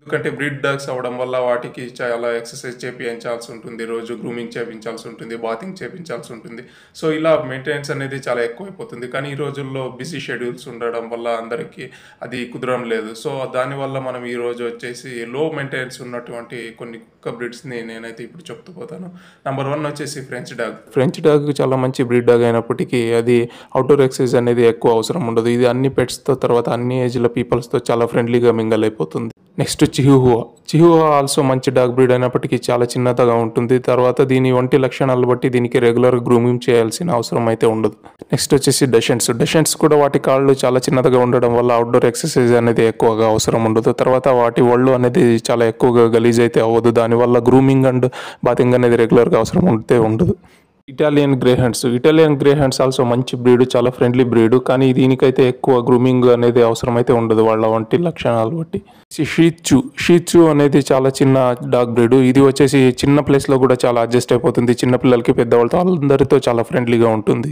ఎందుకంటే breed dogs అవ్వడం వల్ల వాటికి చాలా ఎక్సర్సైజ్ చేపించాల్సి ఉంటుంది, రోజు గ్రూమింగ్ చేపించాల్సి ఉంటుంది, బాతింగ్ చేపించాల్సి ఉంటుంది. సో ఇలా మెయింటెనెన్స్ అనేది చాలా ఎక్కువైపోతుంది. కానీ ఈ రోజుల్లో బిజీ షెడ్యూల్స్ ఉండడం వల్ల అందరికీ అది కుదరడం లేదు. సో దానివల్ల మనం ఈరోజు వచ్చేసి లో మెయింటెనెన్స్ ఉన్నటువంటి కొన్ని కుక్క బ్రీడ్స్ని నేనైతే ఇప్పుడు చెప్తూ పోతాను. నెంబర్ 1 వచ్చేసి ఫ్రెంచ్ డాగ్. ఫ్రెంచ్ డాగ్ చాలా మంచి బ్రీడ్ డాగ్ అయినప్పటికీ అది అవుట్డోర్ ఎక్సర్సైజ్ అనేది ఎక్కువ అవసరం ఉండదు. ఇది అన్ని పెట్స్తో తర్వాత అన్ని ఏజ్ల పీపుల్స్తో చాలా ఫ్రెండ్లీగా మింగల్ అయిపోతుంది. నెక్స్ట్ చిహుహువా ఆల్సో మంచి డాగ్ బ్రీడ్ అయినప్పటికీ చాలా చిన్నదిగా ఉంటుంది. తర్వాత దీని వంటి లక్షణాలు బట్టి దీనికి రెగ్యులర్ గ్రూమింగ్ చేయాల్సిన అవసరం అయితే ఉండదు. నెక్స్ట్ వచ్చేసి డషెంట్స్ కూడా వాటి కాళ్ళు చాలా చిన్నదిగా ఉండడం వల్ల అవుట్డోర్ ఎక్సర్సైజ్ అనేది ఎక్కువగా అవసరం ఉండదు. తర్వాత వాటి ఒళ్ళు అనేది చాలా ఎక్కువగా గలీజ్ అయితే అవ్వదు. దానివల్ల గ్రూమింగ్ అండ్ బాతింగ్ అనేది రెగ్యులర్గా అవసరం ఉండదు. ఇటాలియన్ గ్రే హ్యాండ్స్ ఆల్సో మంచి బ్రీడ్, చాలా ఫ్రెండ్లీ బ్రీడ్. కానీ దీనికైతే ఎక్కువ గ్రూమింగ్ అనేది అవసరం అయితే ఉండదు వాళ్ళ వంటి లక్షణాలు బట్టి. షీట్సు అనేది చాలా చిన్న డాగ్ బ్రీడ్. ఇది వచ్చేసి చిన్న ప్లేస్లో కూడా చాలా అడ్జస్ట్ అయిపోతుంది. చిన్న పిల్లలకి పెద్దవాళ్ళతో అందరితో చాలా ఫ్రెండ్లీగా ఉంటుంది.